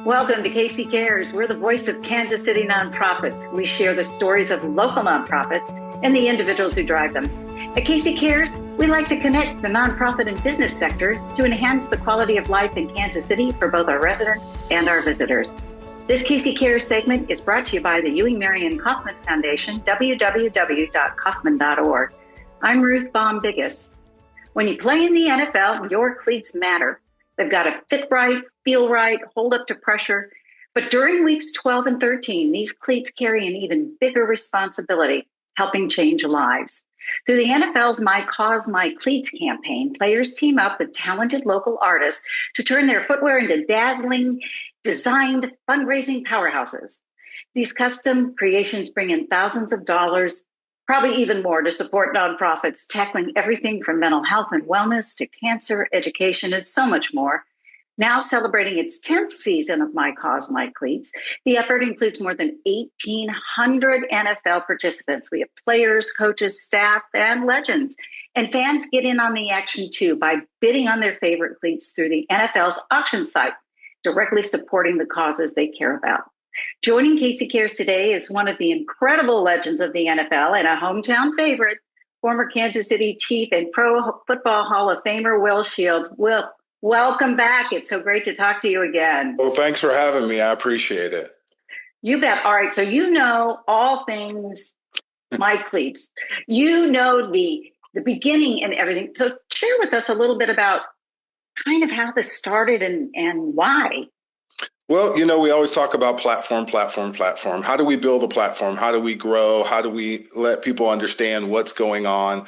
Welcome to Casey Cares. We're the voice of Kansas City nonprofits. We share the stories of local nonprofits and the individuals who drive them. At Casey Cares, we like to connect the nonprofit and business sectors to enhance the quality of life in Kansas City for both our residents and our visitors. This Casey Cares segment is brought to you by the Ewing Marion Kaufman Foundation, www.kaufman.org. I'm Ruth Baum-Biggis. When you play in the NFL, your cleats matter. They've got to fit right, feel right, hold up to pressure. But during weeks 12 and 13, these cleats carry an even bigger responsibility, helping change lives. Through the NFL's My Cause My Cleats campaign, players team up with talented local artists to turn their footwear into dazzling, designed fundraising powerhouses. These custom creations bring in thousands of dollars, probably even more, to support nonprofits tackling everything from mental health and wellness to cancer, education, and so much more. Now celebrating its 10th season of My Cause, My Cleats, the effort includes more than 1,800 NFL participants. We have players, coaches, staff, and legends. And fans get in on the action too by bidding on their favorite cleats through the NFL's auction site, directly supporting the causes they care about. Joining Casey Cares today is one of the incredible legends of the NFL and a hometown favorite, former Kansas City Chief and Pro Football Hall of Famer Will Shields. Will, welcome back. It's so great to talk to you again. Well, thanks for having me. I appreciate it. You bet. All right. So you know all things My Cleats. You know the beginning and everything. So share with us a little bit about kind of how this started and why. Well, we always talk about platform. How do we build a platform? How do we grow? How do we let people understand what's going on?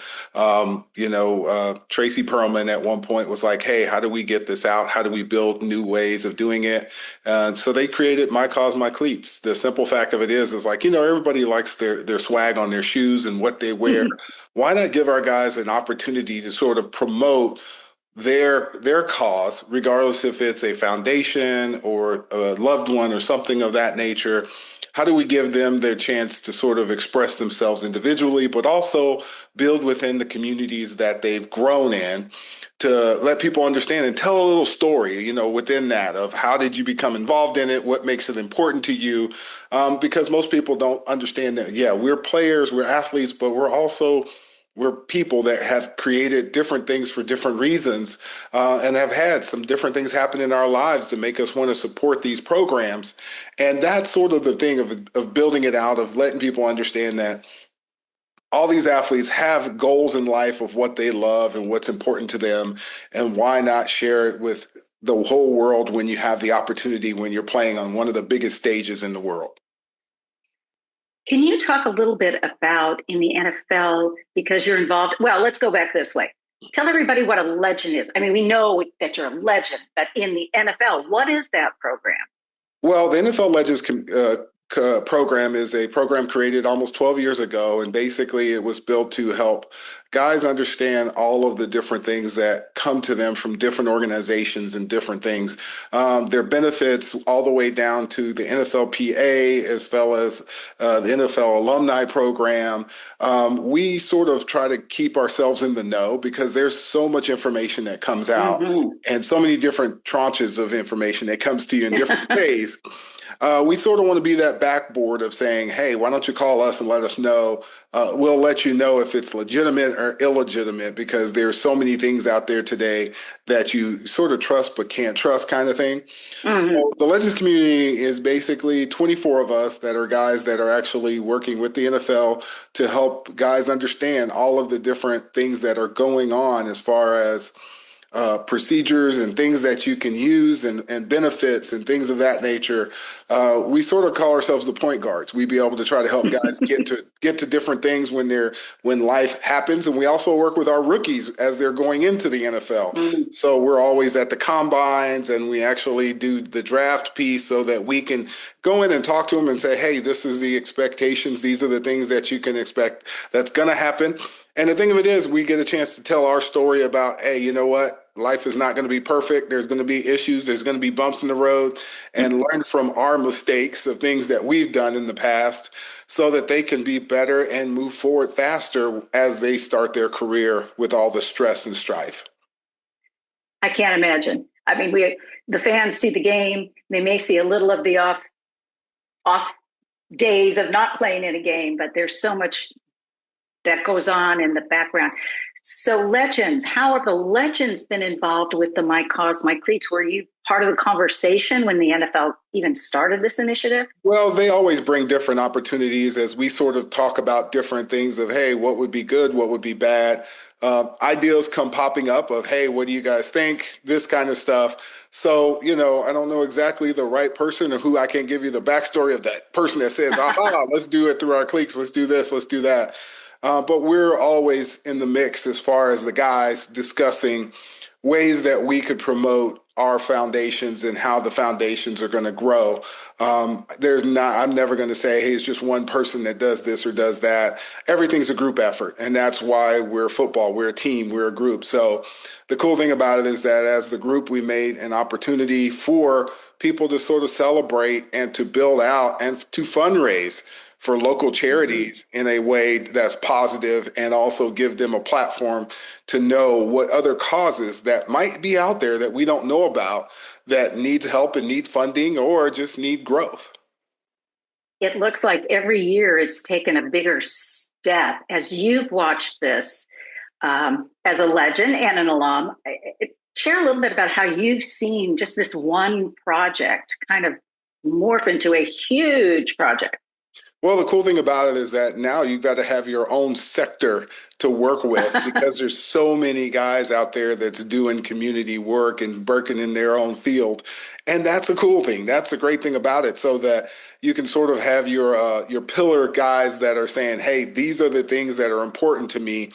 Tracy Perlman at one point was like, hey, how do we get this out? How do we build new ways of doing it? So they created My Cause, My Cleats. The simple fact of it is like, everybody likes their swag on their shoes and what they wear. Why not give our guys an opportunity to sort of promote their cause, regardless if it's a foundation or a loved one or something of that nature? How do we give them their chance to sort of express themselves individually, but also build within the communities that they've grown in, to let people understand and tell a little story, within that of how did you become involved in it? What makes it important to you? Because most people don't understand that, we're players, we're athletes, but we're people that have created different things for different reasons, and have had some different things happen in our lives to make us want to support these programs. And that's sort of the thing of building it out, of letting people understand that all these athletes have goals in life of what they love and what's important to them. And why not share it with the whole world when you have the opportunity, when you're playing on one of the biggest stages in the world? Can you talk a little bit about in the NFL, because you're involved? Well, let's go back this way. Tell everybody what a legend is. I mean, we know that you're a legend, but in the NFL, what is that program? Well, the NFL Legends program is a program created almost 12 years ago, and basically it was built to help guys understand all of the different things that come to them from different organizations and different things, their benefits, all the way down to the NFLPA, as well as the NFL alumni program. We sort of try to keep ourselves in the know because there's so much information that comes out, and so many different tranches of information that comes to you in different ways. We sort of want to be that backboard of saying, hey, why don't you call us and let us know? We'll let you know if it's legitimate or illegitimate, because there's so many things out there today that you sort of trust but can't trust, kind of thing. So the Legends community is basically 24 of us that are guys that are actually working with the NFL to help guys understand all of the different things that are going on as far as procedures and things that you can use and benefits and things of that nature. We sort of call ourselves the point guards. We be able to try to help guys get to different things when life happens. And we also work with our rookies as they're going into the NFL. So we're always at the combines, and we actually do the draft piece so that we can go in and talk to them and say, hey, this is the expectations. These are the things that you can expect that's going to happen. And the thing of it is, we get a chance to tell our story about, hey, you know what? Life is not going to be perfect. There's going to be issues. There's going to be bumps in the road, and learn from our mistakes of things that we've done in the past so that they can be better and move forward faster as they start their career with all the stress and strife. I can't imagine. I mean, the fans see the game. They may see a little of the off days of not playing in a game, but there's so much that goes on in the background. So legends, how have the legends been involved with the My Cause, My Cleats? Were you part of the conversation when the NFL even started this initiative? Well, they always bring different opportunities as we sort of talk about different things of, hey, what would be good, what would be bad. Ideas come popping up of, hey, what do you guys think? This kind of stuff. So, I don't know exactly the right person or who I can give you the backstory of that person that says, aha, let's do it through our cliques. Let's do this. Let's do that. But we're always in the mix as far as the guys discussing ways that we could promote our foundations and how the foundations are going to grow. I'm never going to say, hey, it's just one person that does this or does that. Everything's a group effort. And that's why we're football. We're a team. We're a group. So the cool thing about it is that as the group, we made an opportunity for people to sort of celebrate and to build out and to fundraise for local charities in a way that's positive and also give them a platform to know what other causes that might be out there that we don't know about that needs help and need funding or just need growth. It looks like every year it's taken a bigger step. As you've watched this as a legend and an alum, share a little bit about how you've seen just this one project kind of morph into a huge project. Well, the cool thing about it is that now you've got to have your own sector to work with because there's so many guys out there that's doing community work and working in their own field. And that's a cool thing. That's a great thing about it so that you can sort of have your pillar guys that are saying, hey, these are the things that are important to me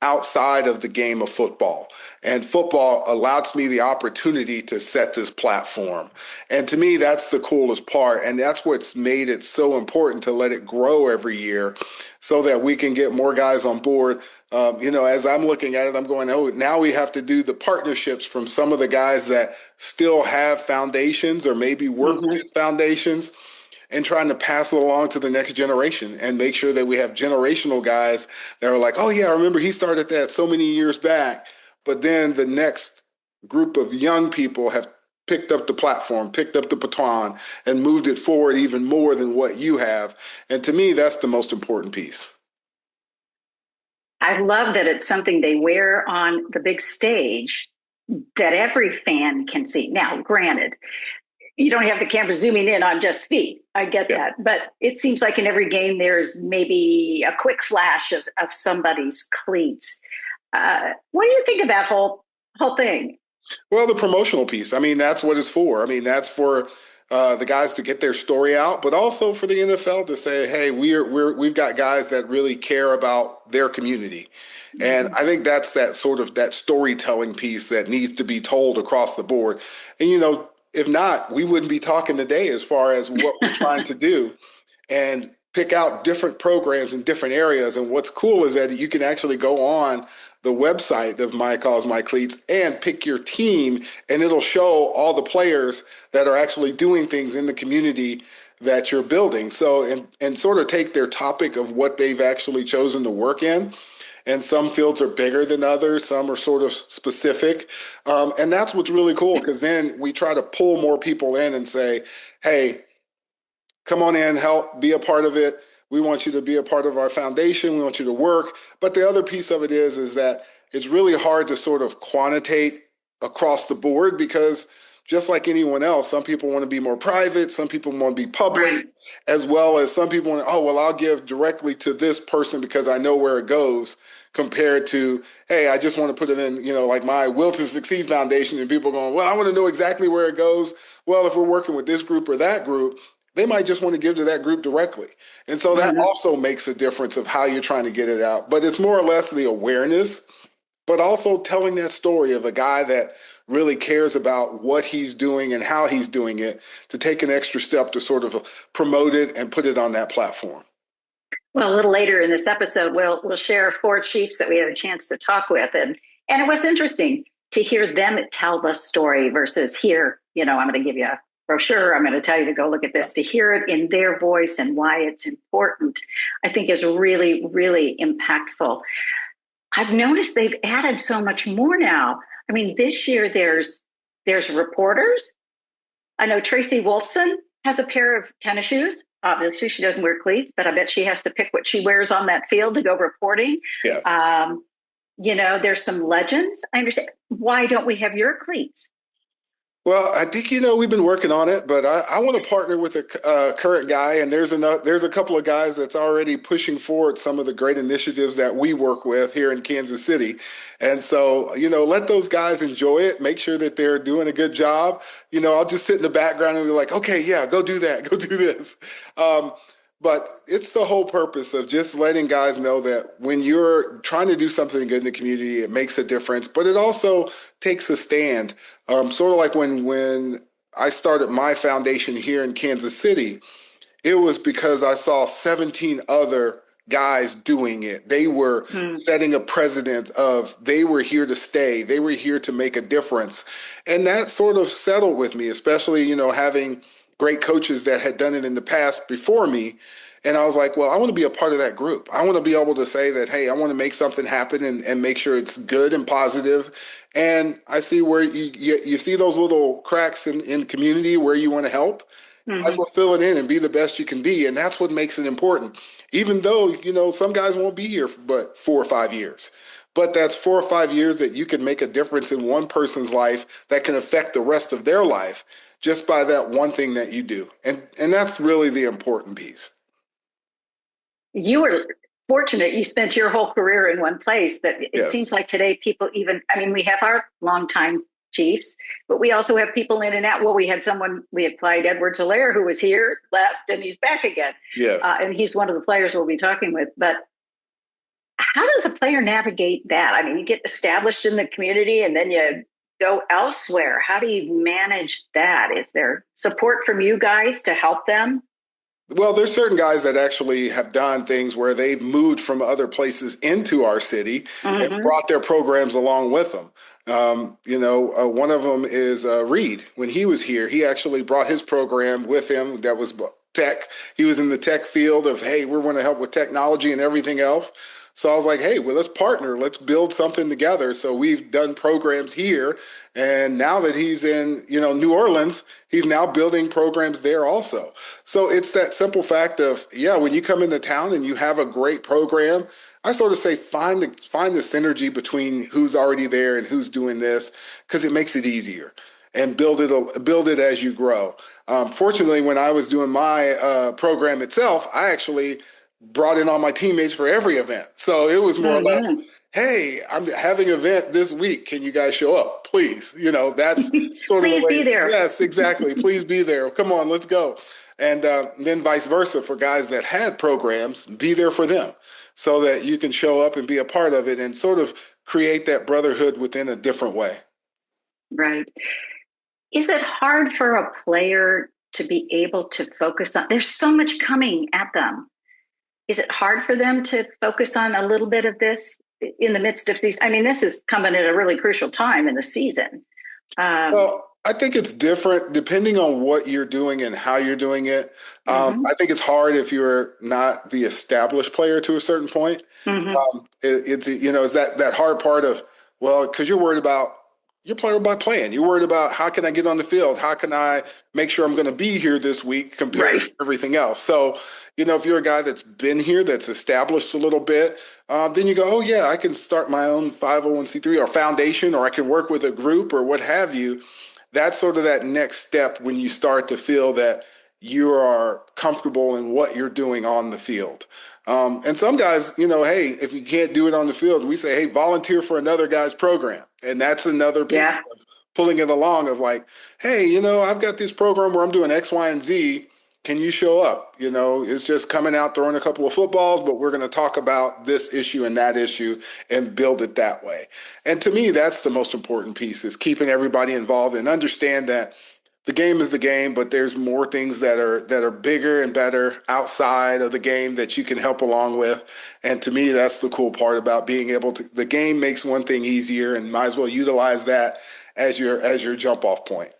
outside of the game of football. And football allows me the opportunity to set this platform. And to me, that's the coolest part. And that's what's made it so important to let it grow every year so that we can get more guys on board. As I'm looking at it, I'm going, oh, now we have to do the partnerships from some of the guys that still have foundations or maybe work Mm-hmm. within foundations and trying to pass it along to the next generation and make sure that we have generational guys that are like, oh, yeah, I remember he started that so many years back. But then the next group of young people have picked up the platform, picked up the baton, and moved it forward even more than what you have. And to me, that's the most important piece. I love that it's something they wear on the big stage that every fan can see. Now, granted, you don't have the camera zooming in on just feet. I get Yeah. that. But it seems like in every game, there's maybe a quick flash of somebody's cleats. What do you think of that whole thing? Well, the promotional piece, I mean, that's what it's for. I mean, that's for the guys to get their story out, but also for the NFL to say, hey, we've got guys that really care about their community. And Mhm. I think that's that sort of that storytelling piece that needs to be told across the board. And, if not, we wouldn't be talking today as far as what we're trying to do and pick out different programs in different areas. And what's cool is that you can actually go on the website of My Cause My Cleats and pick your team, and it'll show all the players that are actually doing things in the community that you're building. So, and sort of take their topic of what they've actually chosen to work in. And some fields are bigger than others. Some are sort of specific. And that's what's really cool because then we try to pull more people in and say, hey, come on in, help, be a part of it. We want you to be a part of our foundation. We want you to work. But the other piece of it is that it's really hard to sort of quantitate across the board because just like anyone else, some people want to be more private, some people want to be public, Right. as well as some people want to, oh, well, I'll give directly to this person because I know where it goes compared to, hey, I just want to put it in, like my Will to Succeed Foundation and people going, well, I want to know exactly where it goes. Well, if we're working with this group or that group, they might just want to give to that group directly. And so that Mhm. also makes a difference of how you're trying to get it out. But it's more or less the awareness, but also telling that story of a guy that really cares about what he's doing and how he's doing it to take an extra step to sort of promote it and put it on that platform. Well, a little later in this episode, we'll share four chiefs that we had a chance to talk with, and it was interesting to hear them tell the story versus here. I'm going to give you a brochure. I'm going to tell you to go look at Yeah. this. To hear it in their voice and why it's important, I think is really, really impactful. I've noticed they've added so much more now. I mean, this year there's reporters, I know Tracy Wolfson has a pair of tennis shoes. Obviously, she doesn't wear cleats, but I bet she has to pick what she wears on that field to go reporting. Yes. Um, there's some legends. I understand. Why don't we have your cleats? Well, I think we've been working on it, but I want to partner with a current guy, and there's a couple of guys that's already pushing forward some of the great initiatives that we work with here in Kansas City, and so let those guys enjoy it. Make sure that they're doing a good job. I'll just sit in the background and be like, okay, yeah, go do that, go do this. Um, but it's the whole purpose of just letting guys know that when you're trying to do something good in the community, it makes a difference, but it also takes a stand. Sort of like when I started my foundation here in Kansas City, it was because I saw 17 other guys doing it. They were Hmm. setting a precedent of they were here to stay. They were here to make a difference. And that sort of settled with me, especially, having great coaches that had done it in the past before me. And I was like, well, I want to be a part of that group. I want to be able to say that, hey, I want to make something happen and make sure it's good and positive. And I see where you see those little cracks in community where you want to help. Might as Hmm. well fill it in and be the best you can be. And that's what makes it important. Even though, some guys won't be here for but 4 or 5 years. But that's 4 or 5 years that you can make a difference in one person's life that can affect the rest of their life just by that one thing that you do. And that's really the important piece. You were fortunate you spent your whole career in one place, but it seems Yes. like today people even, I mean, we have our longtime chiefs, but we also have people in and out. Well, we had Clyde Edwards Alaire who was here, left, and he's back again. Yes. And he's one of the players we'll be talking with. But how does a player navigate that? I mean, you get established in the community and then you go elsewhere. How do you manage that? Is there support from you guys to help them? Well, there's certain guys that actually have done things where they've moved from other places into our city and Mm-hmm. brought their programs along with them. One of them is Reed. When he was here, he actually brought his program with him that was tech. He was in the tech field of, hey, we're going to help with technology and everything else. So I was like, hey, well, let's partner. Let's build something together. So we've done programs here. And now that he's in, New Orleans, he's now building programs there also. So it's that simple fact of, yeah, when you come into town and you have a great program, I sort of say find the synergy between who's already there and who's doing this because it makes it easier and build it as you grow. Fortunately, when I was doing my program itself, I actually brought in all my teammates for every event. So it was more or less, Mm-hmm. hey, I'm having an event this week. Can you guys show up? Please. That's sort of the Please way. be there. Yes, exactly. Please be there. Come on, let's go. And then vice versa for guys that had programs, be there for them so that you can show up and be a part of it and sort of create that brotherhood within a different way. Right. Is it hard for a player to be able to focus on? There's so much coming at them. Is it hard for them to focus on a little bit of this in the midst of season? I mean, this is coming at a really crucial time in the season. Um, Well, I think it's different depending on what you're doing and how you're doing it. mm-hmm. I think it's hard if you're not the established player to a certain point. Mm-hmm. It's that hard part of, well, because you're worried about your player by playing. You're worried about how can I get on the field? How can I make sure I'm going to be here this week compared to Right. everything else? So, if you're a guy that's been here, that's established a little bit, then you go, oh yeah, I can start my own 501c3 or foundation, or I can work with a group or what have you. That's sort of that next step when you start to feel that you are comfortable in what you're doing on the field. And some guys, hey, if you can't do it on the field, we say, hey, volunteer for another guy's program. And that's another piece Yeah. of pulling it along of like, hey, I've got this program where I'm doing X, Y, and Z. Can you show up? It's just coming out, throwing a couple of footballs, but we're going to talk about this issue and that issue and build it that way. And to me, that's the most important piece is keeping everybody involved and understand that the game is the game, but there's more things that are bigger and better outside of the game that you can help along with. And to me, that's the cool part about being able to. The game makes one thing easier, and might as well utilize that as your jump off point.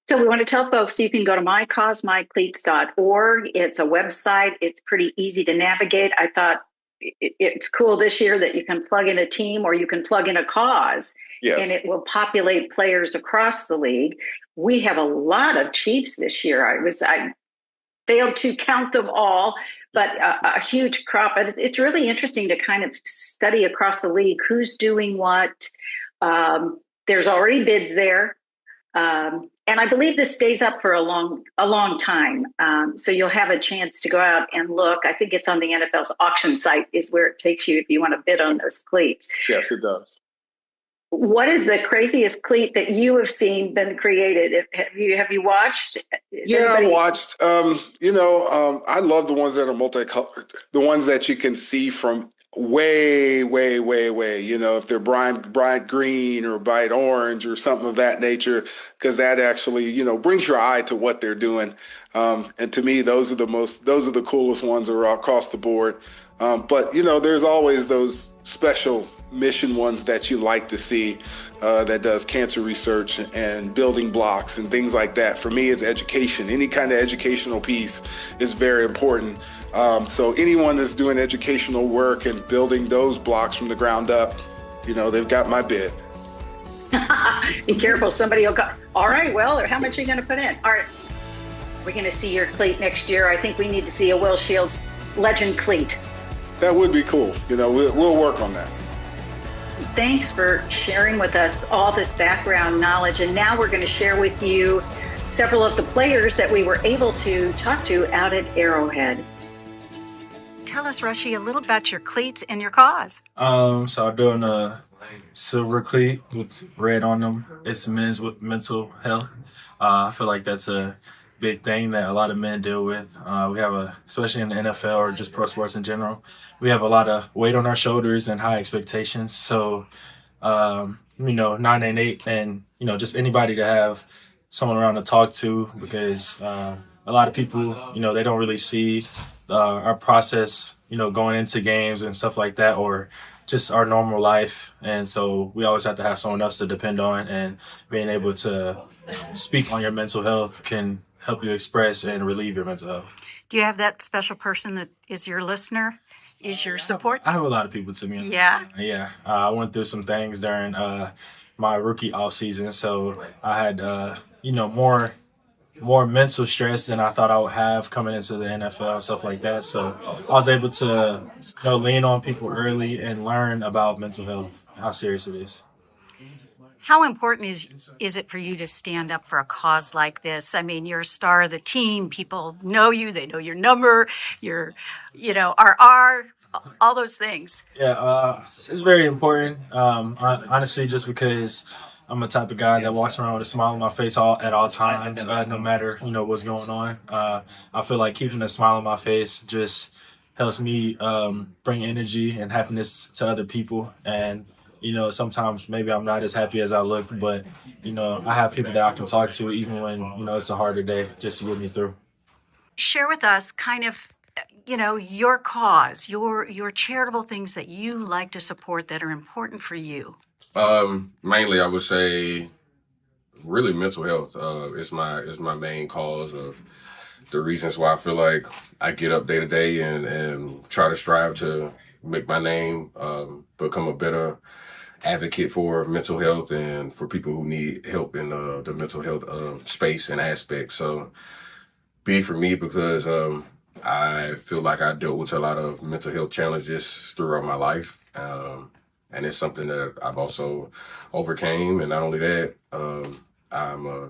So we want to tell folks you can go to mycausemycleats.org. It's a website. It's pretty easy to navigate. I thought it's cool this year that you can plug in a team or you can plug in a cause and Yes. it will populate players across the league. We have a lot of Chiefs this year. I failed to count them all, but a huge crop. But it's really interesting to kind of study across the league who's doing what. There's already bids there. And I believe this stays up for a long time. So you'll have a chance to go out and look. I think it's on the NFL's auction site is where it takes you if you want to bid on those cleats. Yes, it does. What is the craziest cleat that you have seen been created? Have you watched? Yeah, I watched. I love the ones that are multicolored, the ones that you can see from way, way, way, way. If they're bright green or bright orange or something of that nature, because that actually, brings your eye to what they're doing. And to me, those are the coolest ones are across the board. But there's always those special mission ones that you like to see that does cancer research and building blocks and things like that. For me, it's education. Any kind of educational piece is very important. So anyone that's doing educational work and building those blocks from the ground up, they've got my bid. Be careful, somebody will go, all right, well, how much are you going to put in? All right, we're going to see your cleat next year. I think we need to see a Will Shields legend cleat. That would be cool. We'll work on that. Thanks for sharing with us all this background knowledge. And now we're going to share with you several of the players that we were able to talk to out at Arrowhead. Tell us, Rushy, a little about your cleats and your cause. So I'm doing a silver cleat with red on them. It's men's with mental health. I feel like that's a big thing that a lot of men deal with. We have especially in the NFL or just pro sports in general, we have a lot of weight on our shoulders and high expectations. So, 988 and, just anybody to have someone around to talk to because a lot of people, they don't really see our process, going into games and stuff like that or just our normal life. And so we always have to have someone else to depend on, and being able to speak on your mental health can help you express and relieve your mental health. Do you have that special person that is your listener, is your support? I have a lot of people to me. Yeah? Yeah. I went through some things during my rookie off season. So I had, more mental stress than I thought I would have coming into the NFL and stuff like that. So I was able to, lean on people early and learn about mental health, how serious it is. How important is it for you to stand up for a cause like this? I mean, you're a star of the team. People know you. They know your number, your, RR, all those things. Yeah, it's very important. Honestly, just because I'm the type of guy that walks around with a smile on my face at all times, no matter, what's going on. I feel like keeping a smile on my face just helps me bring energy and happiness to other people. And sometimes maybe I'm not as happy as I look, but, I have people that I can talk to even when, it's a harder day just to get me through. Share with us kind of, your cause, your charitable things that you like to support that are important for you. Mainly I would say really mental health is my main cause of the reasons why I feel like I get up day to day and try to strive to make my name become a better advocate for mental health and for people who need help in the mental health space and aspect. So big for me because I feel like I dealt with a lot of mental health challenges throughout my life. And it's something that I've also overcame. And not only that, I'm a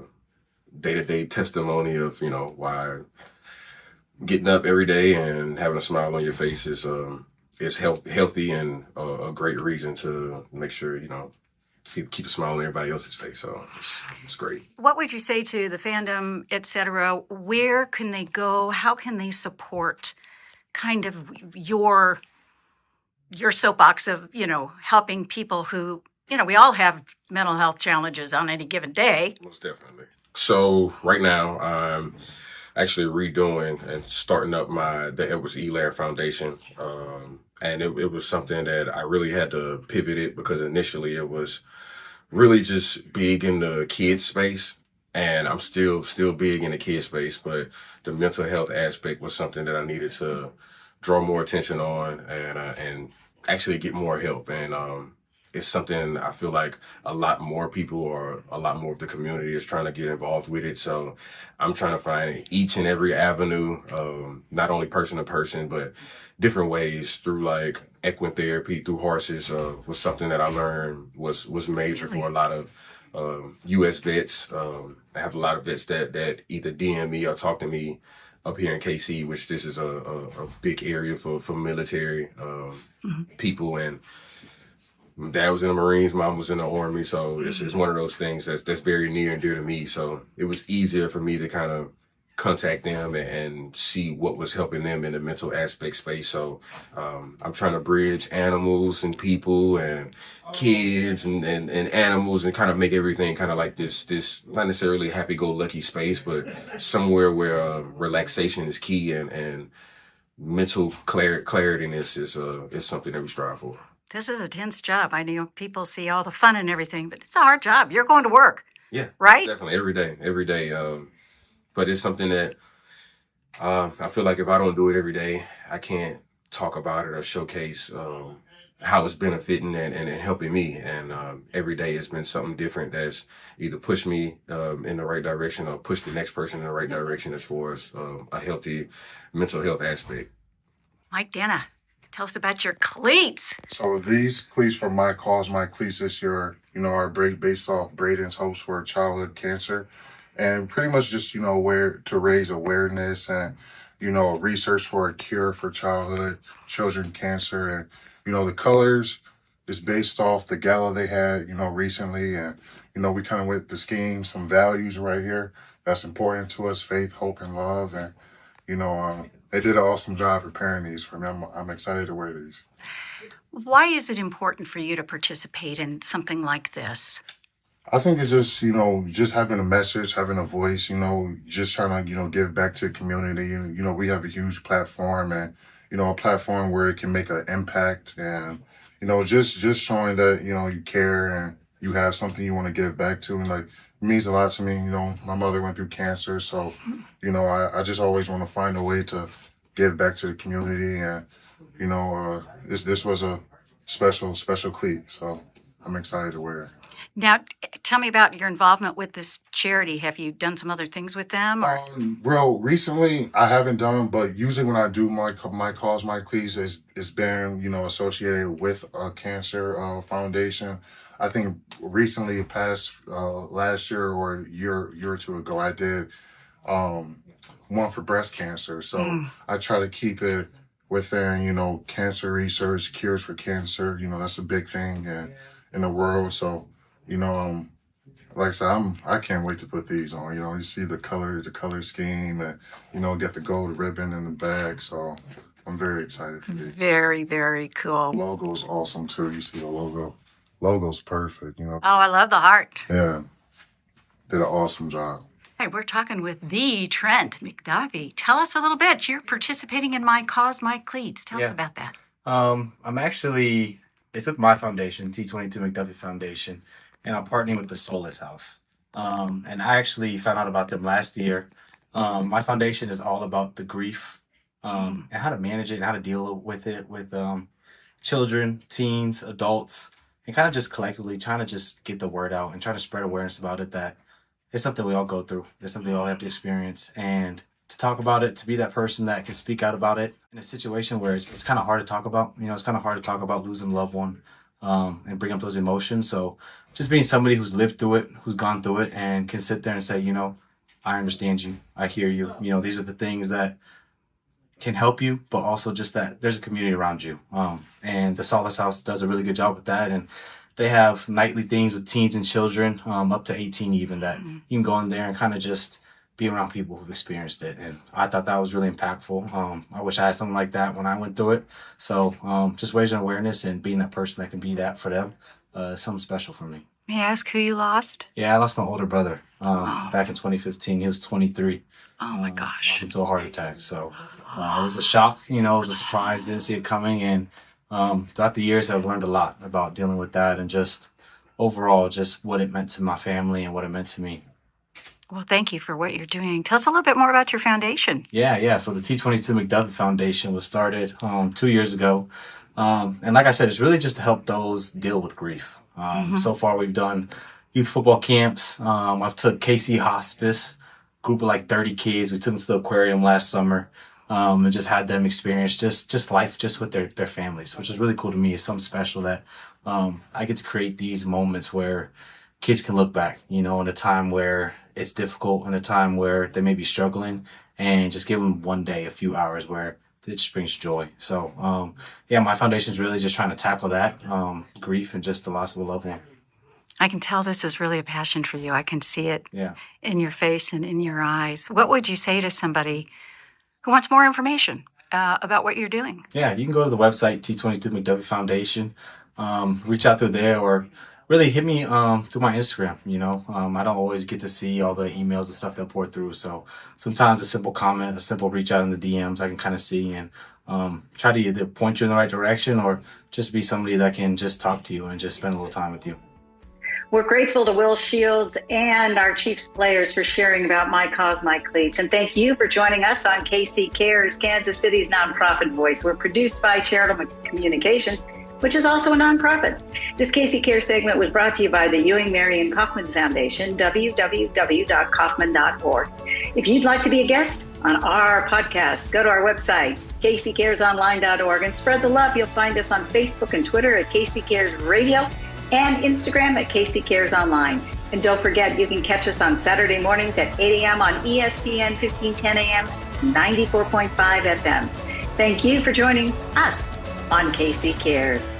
day-to-day testimony of, why getting up every day and having a smile on your face is healthy and a great reason to make sure, keep a smile on everybody else's face. So it's great. What would you say to the fandom, et cetera? Where can they go? How can they support kind of your soapbox of, helping people who, we all have mental health challenges on any given day. Most definitely. So right now I'm actually redoing and starting up the Edwards E. Laird Foundation. And it was something that I really had to pivot it because initially it was really just big in the kids space. And I'm still big in the kids space, but the mental health aspect was something that I needed to draw more attention on and actually get more help. And it's something I feel like a lot more people or a lot more of the community is trying to get involved with it. So I'm trying to find each and every avenue, not only person to person, but different ways through like equine therapy, through horses, was something that I learned was major for a lot of U.S. vets. I have a lot of vets that either DM me or talk to me up here in KC, which this is a big area for military people. And dad was in the Marines, mom was in the Army, so it's one of those things that's very near and dear to me. So it was easier for me to kind of contact them and see what was helping them in the mental aspect space. So I'm trying to bridge animals and people and kids and animals and kind of make everything kind of like this not necessarily happy-go-lucky space, but somewhere where relaxation is key and mental clariness is something that we strive for. This is a tense job. I know people see all the fun and everything, but it's a hard job. You're going to work. Yeah, right? Definitely every day. But it's something that I feel like if I don't do it every day, I can't talk about it or showcase how it's benefiting and helping me. And every day it's been something different that's either pushed me in the right direction or pushed the next person in the right direction as far as a healthy mental health aspect. Mike Dana, tell us about your cleats. So these cleats from My Cause My Cleats this year, are based off Braden's hopes for childhood cancer, and pretty much just where to raise awareness and research for a cure for children cancer. And the colors is based off the gala they had recently, and we kind of went to scheme some values right here that's important to us: faith, hope, and love. And they did an awesome job preparing these for me. I'm excited to wear these. Why is it important for you to participate in something like this? I think it's just, just having a message, having a voice, just trying to, give back to the community. And, we have a huge platform and, a platform where it can make an impact and, just showing that, you care and you have something you want to give back to. And like, it means a lot to me. My mother went through cancer. So, I just always want to find a way to give back to the community. And, this was a special cleat. So I'm excited to wear it. Now, tell me about your involvement with this charity. Have you done some other things with them? Or? Well, recently I haven't done, but usually when I do my Cause My Cleats, it's been associated with a cancer foundation. I think recently, past last year or a year or two ago, I did one for breast cancer. So I try to keep it within cancer research, cures for cancer. That's a big thing in the world. So. Like I said, I can't wait to put these on. You see the color scheme, and get the gold ribbon in the bag. So I'm very excited for these. Very, very cool. The logo's awesome too. You see the logo. Logo's perfect. Oh, I love the heart. Yeah, did an awesome job. Hey, we're talking with the Trent McDuffie. Tell us a little bit. You're participating in My Cause My Cleats. Tell us about that. It's with my foundation, T22 McDuffie Foundation, and I'm partnering with the Solace House. And I actually found out about them last year. My foundation is all about the grief and how to manage it and how to deal with it with children, teens, adults, and kind of just collectively trying to just get the word out and trying to spread awareness about it, that it's something we all go through. It's something we all have to experience. And to talk about it, to be that person that can speak out about it in a situation where it's kind of hard to talk about. It's kind of hard to talk about losing a loved one and bring up those emotions. So just being somebody who's lived through it, who's gone through it, and can sit there and say, I understand you. I hear you. These are the things that can help you, but also just that there's a community around you. And the Solace House does a really good job with that. And they have nightly things with teens and children, up to 18 even, that you can go in there and kind of just be around people who've experienced it. And I thought that was really impactful. I wish I had something like that when I went through it. So just raising awareness and being that person that can be that for them is something special for me. May I ask who you lost? Yeah, I lost my older brother back in 2015. He was 23. Oh my gosh. Into a heart attack. So it was a shock, it was a surprise. Didn't see it coming. And throughout the years, I've learned a lot about dealing with that and just overall, just what it meant to my family and what it meant to me. Well, thank you for what you're doing. Tell us a little bit more about your foundation. Yeah. So the T22 McDuffie Foundation was started 2 years ago. And like I said, it's really just to help those deal with grief. So far, we've done youth football camps. I've took KC Hospice, group of like 30 kids. We took them to the aquarium last summer, and just had them experience just life just with their families, which is really cool to me. It's something special that I get to create these moments where kids can look back, in a time where it's difficult, in a time where they may be struggling, and just give them one day, a few hours where it just brings joy. So, my foundation is really just trying to tackle that grief and just the loss of a loved one. I can tell this is really a passion for you. I can see it Yeah. in your face and in your eyes. What would you say to somebody who wants more information about what you're doing? Yeah, you can go to the website, T22 McDuffie Foundation, reach out through there, or really hit me through my Instagram. I don't always get to see all the emails and stuff that pour through. So sometimes a simple comment, a simple reach out in the DMs, I can kind of see and try to either point you in the right direction or just be somebody that can just talk to you and just spend a little time with you. We're grateful to Will Shields and our Chiefs players for sharing about My Cause, My Cleats. And thank you for joining us on KC Cares, Kansas City's nonprofit voice. We're produced by Charitable Communications, which is also a nonprofit. This KC Cares segment was brought to you by the Ewing Marion Kaufman Foundation, www.kaufman.org. If you'd like to be a guest on our podcast, go to our website, kccaresonline.org, and spread the love. You'll find us on Facebook and Twitter at KC Cares Radio, and Instagram at KC Cares Online. And don't forget, you can catch us on Saturday mornings at 8 a.m. on ESPN 1510 AM, 94.5 FM. Thank you for joining us on KC Cares.